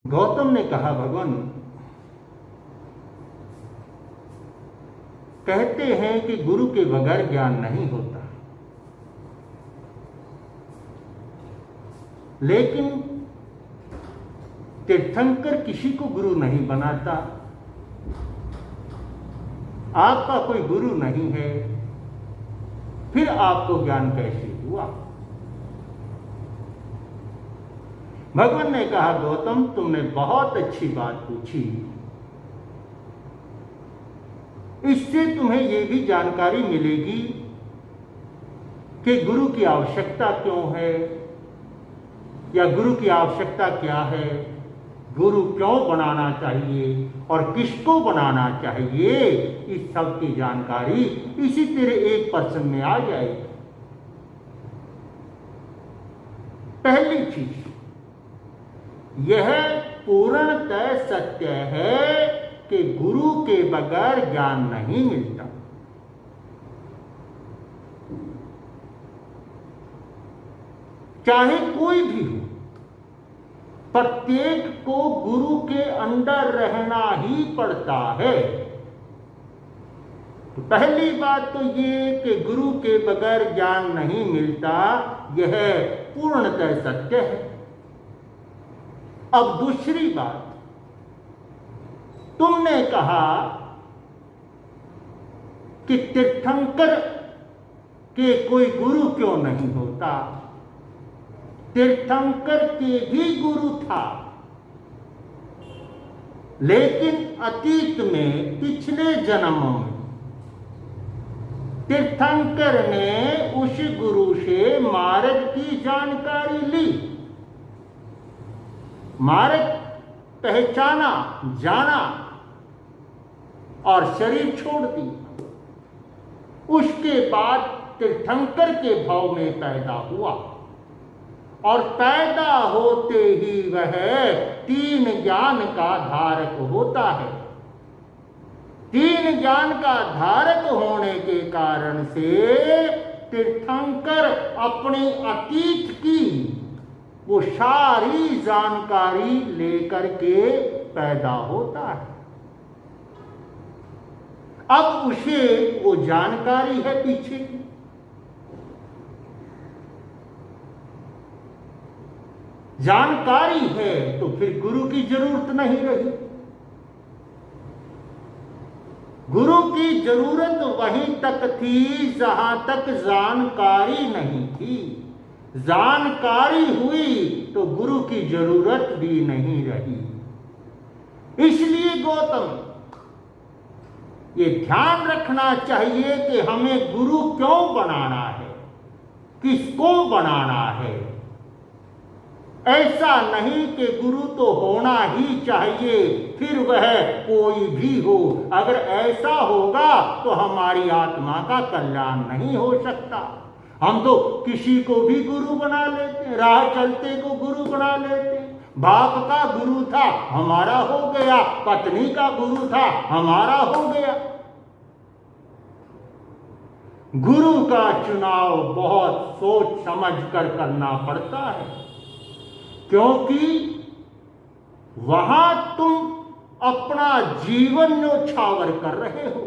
गौतम ने कहा, भगवान कहते हैं कि गुरु के बगैर ज्ञान नहीं होता, लेकिन तीर्थंकर किसी को गुरु नहीं बनाता। आपका कोई गुरु नहीं है, फिर आपको ज्ञान कैसे हुआ? भगवान ने कहा, गौतम तुमने बहुत अच्छी बात पूछी। इससे तुम्हें यह भी जानकारी मिलेगी कि गुरु की आवश्यकता क्यों है, या गुरु की आवश्यकता क्या है, गुरु क्यों बनाना चाहिए और किसको बनाना चाहिए। इस सब की जानकारी इसी तेरे एक प्रश्न में आ जाएगी। पहली चीज, यह पूर्णतः सत्य है कि गुरु के बगैर ज्ञान नहीं मिलता। चाहे कोई भी हो, प्रत्येक को गुरु के अंडर रहना ही पड़ता है। तो पहली बात तो ये कि गुरु के बगैर ज्ञान नहीं मिलता, यह पूर्णतः सत्य है। अब दूसरी बात, तुमने कहा कि तीर्थंकर के कोई गुरु क्यों नहीं होता। तीर्थंकर के भी गुरु था, लेकिन अतीत में पिछले जन्मों में तीर्थंकर ने उस गुरु से मार्ग की जानकारी ली, मार्ग पहचाना, जाना और शरीर छोड़ दिया। उसके बाद तीर्थंकर के भाव में पैदा हुआ और पैदा होते ही वह 3 ज्ञान का धारक होता है। 3 ज्ञान का धारक होने के कारण से तीर्थंकर अपने अतीत की वो सारी जानकारी लेकर के पैदा होता है। अब उसे वो जानकारी है पीछे की, जानकारी है तो फिर गुरु की जरूरत नहीं रही। गुरु की जरूरत वहीं तक थी जहां तक जानकारी नहीं थी। जानकारी हुई तो गुरु की जरूरत भी नहीं रही। इसलिए गौतम, ये ध्यान रखना चाहिए कि हमें गुरु क्यों बनाना है, किसको बनाना है। ऐसा नहीं कि गुरु तो होना ही चाहिए, फिर वह कोई भी हो। अगर ऐसा होगा तो हमारी आत्मा का कल्याण नहीं हो सकता। हम तो किसी को भी गुरु बना लेते, राह चलते को गुरु बना लेते। बाप का गुरु था, हमारा हो गया। पत्नी का गुरु था, हमारा हो गया। गुरु का चुनाव बहुत सोच समझ कर करना पड़ता है, क्योंकि वहां तुम अपना जीवन न्योछावर कर रहे हो,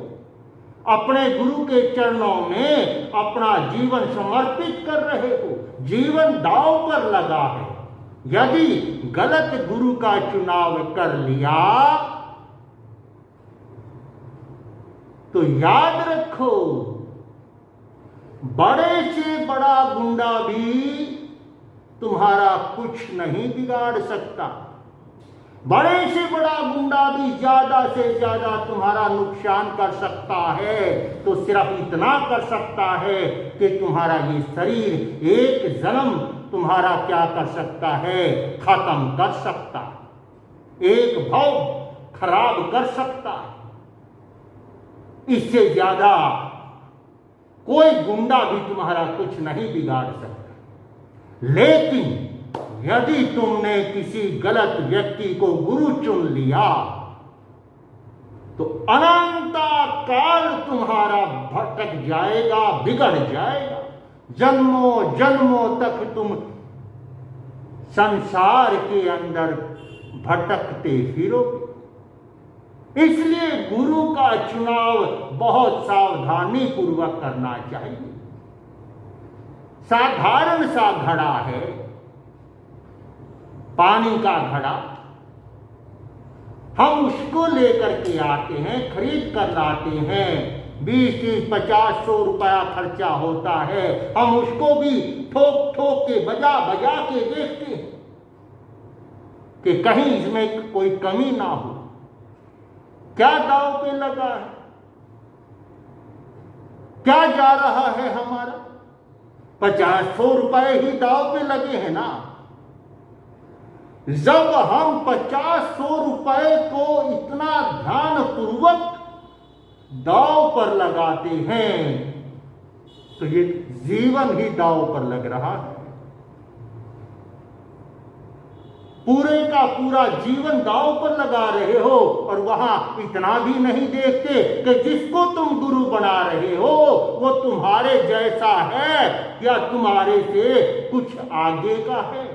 अपने गुरु के चरणों में अपना जीवन समर्पित कर रहे हो। जीवन दांव पर लगा है। यदि गलत गुरु का चुनाव कर लिया तो याद रखो, बड़े से बड़ा गुंडा भी तुम्हारा कुछ नहीं बिगाड़ सकता। बड़े से बड़ा गुंडा भी ज्यादा से ज्यादा तुम्हारा नुकसान कर सकता है, तो सिर्फ इतना कर सकता है कि तुम्हारा ये शरीर एक जन्म तुम्हारा क्या कर सकता है, खत्म कर सकता, एक भव खराब कर सकता। इससे ज्यादा कोई गुंडा भी तुम्हारा कुछ नहीं बिगाड़ सकता। लेकिन यदि तुमने किसी गलत व्यक्ति को गुरु चुन लिया तो अनंता काल तुम्हारा भटक जाएगा, बिगड़ जाएगा। जन्मों जन्मों तक तुम संसार के अंदर भटकते फिरोगे। इसलिए गुरु का चुनाव बहुत सावधानी पूर्वक करना चाहिए। साधारण सा घड़ा है, पानी का घड़ा, हम उसको लेकर के आते हैं, खरीद कर लाते हैं, 20, 30, 50, 100 रुपया खर्चा होता है। हम उसको भी ठोक ठोक के बजा बजा के देखते हैं कि कहीं इसमें कोई कमी ना हो। क्या दांव पे लगा है, क्या जा रहा है हमारा? 50-100 रुपए ही दांव पे लगे हैं ना। जब हम 50-100 रुपए को इतना ध्यान पूर्वक दांव पर लगाते हैं तो ये जीवन ही दांव पर लग रहा है। पूरे का पूरा जीवन दांव पर लगा रहे हो और वहां इतना भी नहीं देखते कि जिसको तुम गुरु बना रहे हो वो तुम्हारे जैसा है या तुम्हारे से कुछ आगे का है।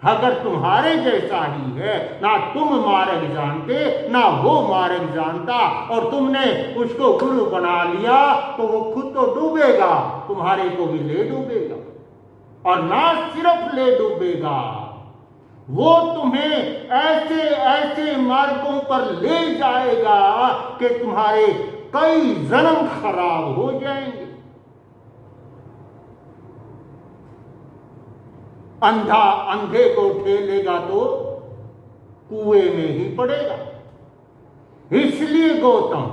अगर तुम्हारे जैसा ही है, ना तुम मार्ग जानते ना वो मार्ग जानता, और तुमने उसको गुरु बना लिया तो वो खुद तो डूबेगा, तुम्हारे को भी ले डूबेगा। और ना सिर्फ ले डूबेगा, वो तुम्हें ऐसे ऐसे मार्गों पर ले जाएगा कि तुम्हारे कई जन्म खराब हो जाएंगे। अंधा अंधे को ठेलेगा तो कुएं में ही पड़ेगा। इसलिए गौतम,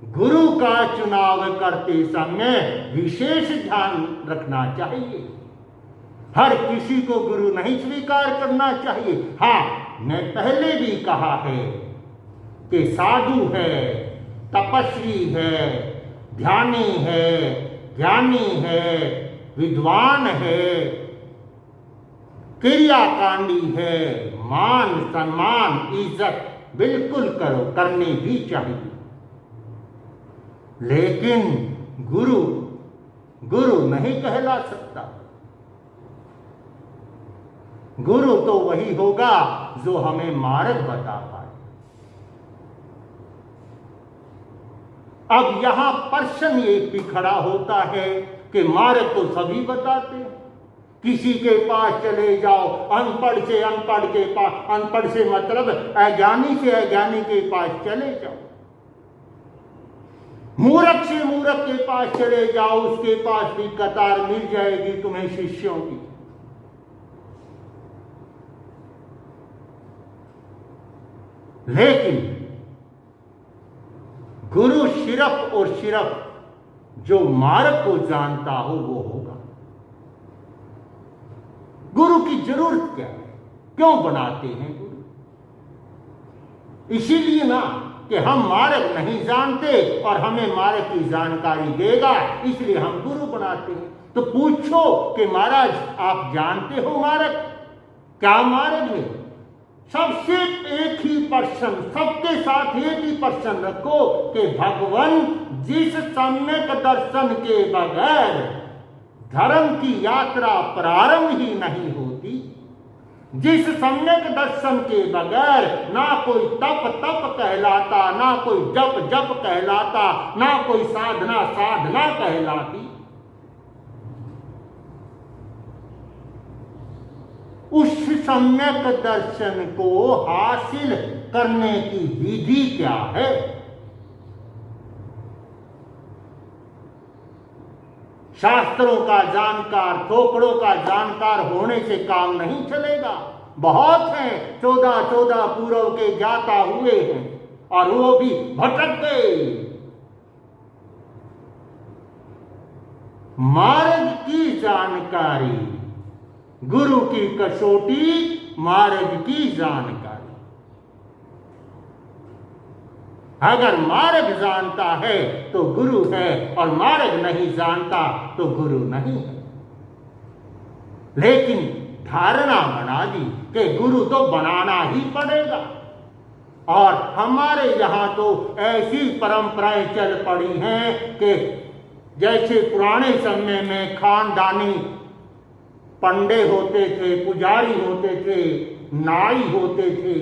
गुरु का चुनाव करते समय विशेष ध्यान रखना चाहिए। हर किसी को गुरु नहीं स्वीकार करना चाहिए। हाँ, मैं पहले भी कहा है कि साधु है, तपस्वी है, ध्यानी है, ज्ञानी है, विद्वान है, क्रियाकांडी है, मान सम्मान इज्जत बिल्कुल करो, करनी भी चाहिए। लेकिन गुरु गुरु नहीं कहला सकता। गुरु तो वही होगा जो हमें मार्ग बता पाए। अब यहां प्रश्न एक भी खड़ा होता है कि मार्ग तो सभी बताते हैं। किसी के पास चले जाओ, अनपढ़ से अनपढ़ के पास, अनपढ़ से मतलब अज्ञानी से अज्ञानी के पास चले जाओ, मूर्ख से मूर्ख के पास चले जाओ, उसके पास भी कतार मिल जाएगी तुम्हें शिष्यों की। लेकिन गुरु सिर्फ और सिर्फ जो मार्ग को जानता हो वो होगा। गुरु की जरूरत क्या है, क्यों बनाते हैं गुरु? इसीलिए ना कि हम मार्ग नहीं जानते और हमें मार्ग की जानकारी देगा, इसलिए हम गुरु बनाते हैं। तो पूछो कि महाराज आप जानते हो मार्ग, क्या मार्ग है? सबसे एक ही प्रश्न, सबके साथ एक ही प्रश्न रखो कि भगवान जिस सम्यक दर्शन के बगैर धर्म की यात्रा प्रारंभ ही नहीं होती, जिस सम्यक दर्शन के बगैर ना कोई तप कहलाता, ना कोई जप कहलाता, ना कोई साधना कहलाती, उस सम्यक दर्शन को हासिल करने की विधि क्या है? शास्त्रों का जानकार, थोपड़ों का जानकार होने से काम नहीं चलेगा। बहुत हैं 14 पूर्व के जाता हुए हैं और वो भी भटक गए। मार्ग की जानकारी, गुरु की कसौटी मार्ग की जानकारी। अगर मार्ग जानता है तो गुरु है और मार्ग नहीं जानता तो गुरु नहीं है। लेकिन धारणा बना दी कि गुरु तो बनाना ही पड़ेगा, और हमारे यहां तो ऐसी परंपराएं चल पड़ी हैं कि जैसे पुराने समय में खानदानी पंडे होते थे, पुजारी होते थे, नाई होते थे।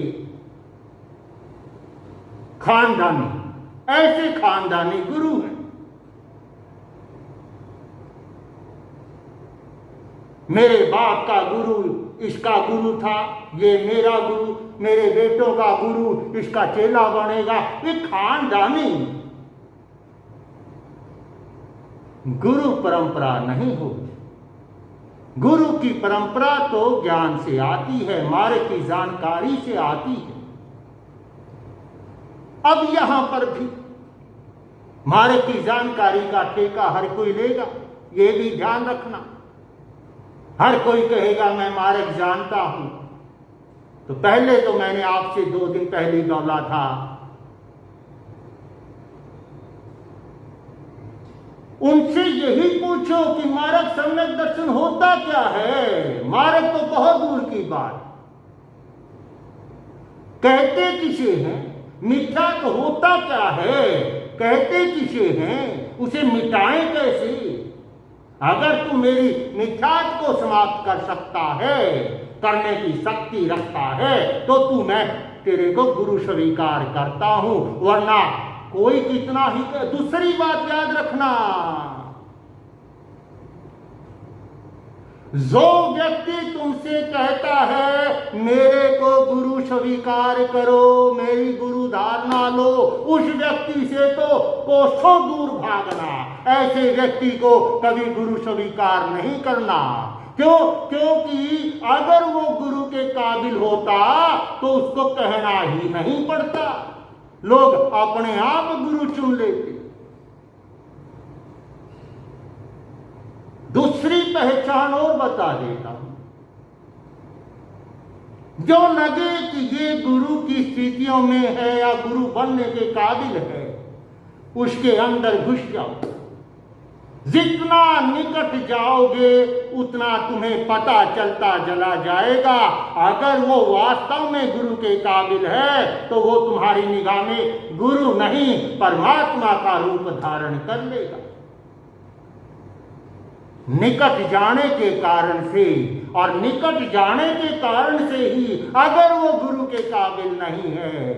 खानदानी, ऐसे खानदानी गुरु हैं। मेरे बाप का गुरु इसका गुरु था, ये मेरा गुरु, मेरे बेटों का गुरु इसका चेला बनेगा, ये खानदानी गुरु परंपरा नहीं होती। गुरु की परंपरा तो ज्ञान से आती है, मार्ग की जानकारी से आती है। अब यहां पर भी मार्ग की जानकारी का ठेका हर कोई लेगा, ये भी ध्यान रखना। हर कोई कहेगा मैं मार्ग जानता हूं, तो पहले तो मैंने आपसे 2 दिन पहले बोला था, उनसे यही पूछो कि मार्ग सम्यक दर्शन होता क्या है। मार्ग तो बहुत दूर की बात, कहते किसे हैं, मिथ्या तो होता क्या है, कहते किसे हैं, उसे मिटाएं कैसे। अगर तू मेरी मिथ्यात को समाप्त कर सकता है, करने की शक्ति रखता है, तो तू मैं तेरे को गुरु स्वीकार करता हूं, वरना कोई कितना ही। दूसरी बात याद रखना, जो व्यक्ति तुमसे कहता है मेरे को गुरु स्वीकार करो, मेरी गुरु धारणा लो, उस व्यक्ति से तो कोसों दूर भागना। ऐसे व्यक्ति को कभी गुरु स्वीकार नहीं करना। क्यों? क्योंकि अगर वो गुरु के काबिल होता तो उसको कहना ही नहीं पड़ता, लोग अपने आप गुरु चुन लेते। दूसरी पहचान और बता देता हूं, जो लगे कि ये गुरु की स्थितियों में है या गुरु बनने के काबिल है, उसके अंदर घुस जाओ। जितना निकट जाओगे उतना तुम्हें पता चलता चला जाएगा। अगर वो वास्तव में गुरु के काबिल है तो वो तुम्हारी निगाह में गुरु नहीं परमात्मा का रूप धारण कर लेगा। निकट जाने के कारण से, और निकट जाने के कारण से ही अगर वो गुरु के काबिल नहीं है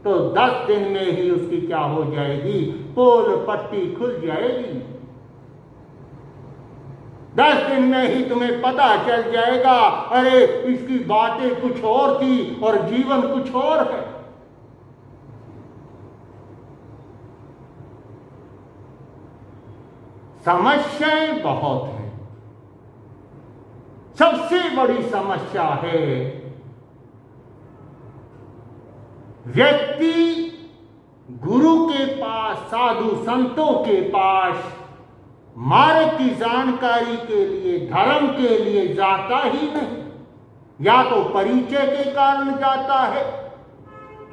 तो 10 दिन में ही उसकी क्या हो जाएगी, पोल पट्टी खुल जाएगी। 10 दिन में ही तुम्हें पता चल जाएगा, अरे इसकी बातें कुछ और थी और जीवन कुछ और है। समस्याएं बहुत हैं। सबसे बड़ी समस्या है व्यक्ति गुरु के पास, साधु संतों के पास मार्ग की जानकारी के लिए, धर्म के लिए जाता ही नहीं। या तो परिचय के कारण जाता है,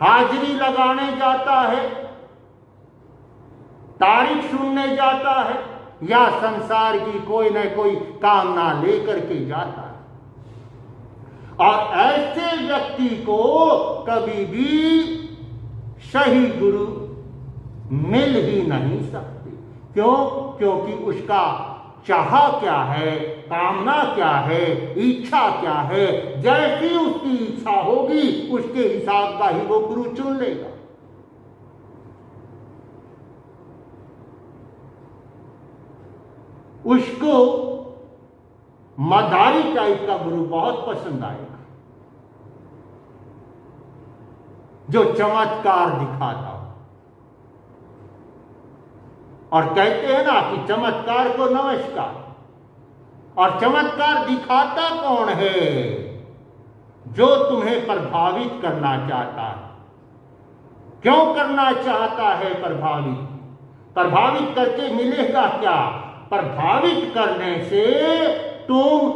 हाजिरी लगाने जाता है, तारीफ सुनने जाता है, या संसार की कोई न कोई कामना लेकर के जाता है। और ऐसे व्यक्ति को कभी भी सही गुरु मिल ही नहीं सकते। क्यों? क्योंकि उसका चाह क्या है, कामना क्या है, इच्छा क्या है, जैसी उसकी इच्छा होगी उसके हिसाब का ही वो गुरु चुन लेगा। उसको मदारी टाइप का गुरु बहुत पसंद आएगा, जो चमत्कार दिखाता। और कहते हैं ना कि चमत्कार को नमस्कार। और चमत्कार दिखाता कौन है? जो तुम्हें प्रभावित करना चाहता है। क्यों करना चाहता है प्रभावित? प्रभावित करके मिलेगा क्या? प्रभावित करने से तुम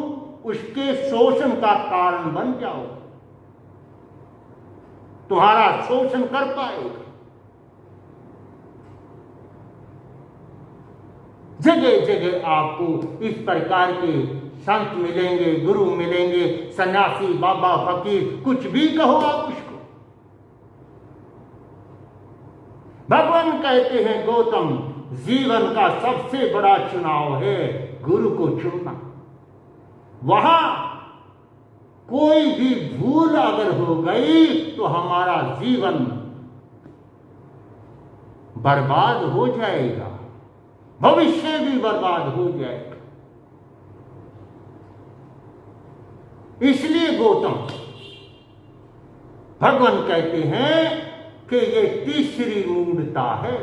उसके शोषण का कारण बन जाओ, तुम्हारा शोषण कर पाएगा। जगह जगह आपको इस प्रकार के संत मिलेंगे, गुरु मिलेंगे, सन्यासी, बाबा, फकीर, कुछ भी कहो आप उसको। भगवान कहते हैं गौतम, जीवन का सबसे बड़ा चुनाव है गुरु को चुनना। वहां कोई भी भूल अगर हो गई तो हमारा जीवन बर्बाद हो जाएगा, भविष्य भी बर्बाद हो जाएगा। इसलिए गौतम भगवान कहते हैं कि ये तीसरी मूढ़ता है,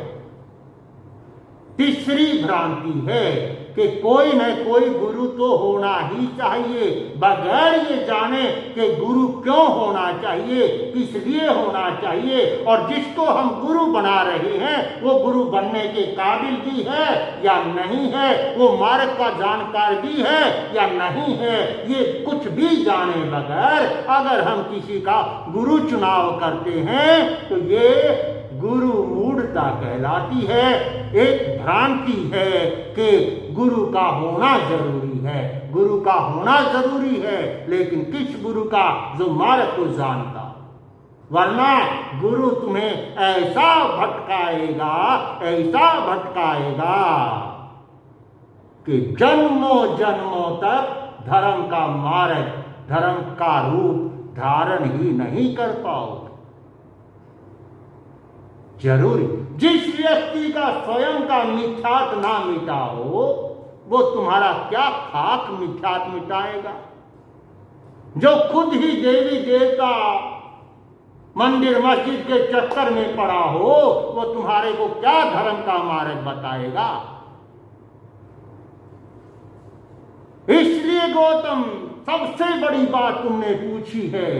तीसरी भ्रांति है कि कोई न कोई गुरु तो होना ही चाहिए, बगैर ये जाने कि गुरु क्यों होना चाहिए, किस लिए होना चाहिए, और जिसको हम गुरु बना रहे हैं वो गुरु बनने के काबिल भी है या नहीं है, वो मार्ग का जानकार भी है या नहीं है, ये कुछ भी जाने बगैर अगर हम किसी का गुरु चुनाव करते हैं तो ये गुरु मूढ़ता कहलाती है। एक भ्रांति है कि गुरु का होना जरूरी है, गुरु का होना जरूरी है, लेकिन किस गुरु का, जो मार्ग को जानता, वरना गुरु तुम्हें ऐसा भटकाएगा, ऐसा भटकाएगा कि जन्मों जन्मों तक धर्म का मार्ग, धर्म का रूप धारण ही नहीं कर पाओगे। जरूरी जिस व्यक्ति का स्वयं का मिथ्यात ना मिटा हो, वो तुम्हारा क्या खाक मिथ्यात मिटाएगा। जो खुद ही देवी देवता मंदिर मस्जिद के चक्कर में पड़ा हो, वो तुम्हारे को क्या धर्म का मार्ग बताएगा। इसलिए गौतम सबसे बड़ी बात तुमने पूछी है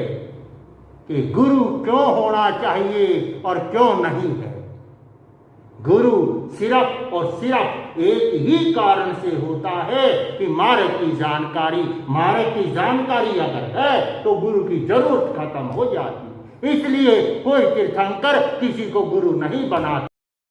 कि गुरु क्यों होना चाहिए और क्यों नहीं है। गुरु सिर्फ और सिर्फ एक ही कारण से होता है कि मार्ग की जानकारी, मार्ग की जानकारी अगर है तो गुरु की जरूरत खत्म हो जाती है। इसलिए कोई तीर्थंकर किसी को गुरु नहीं बनाता।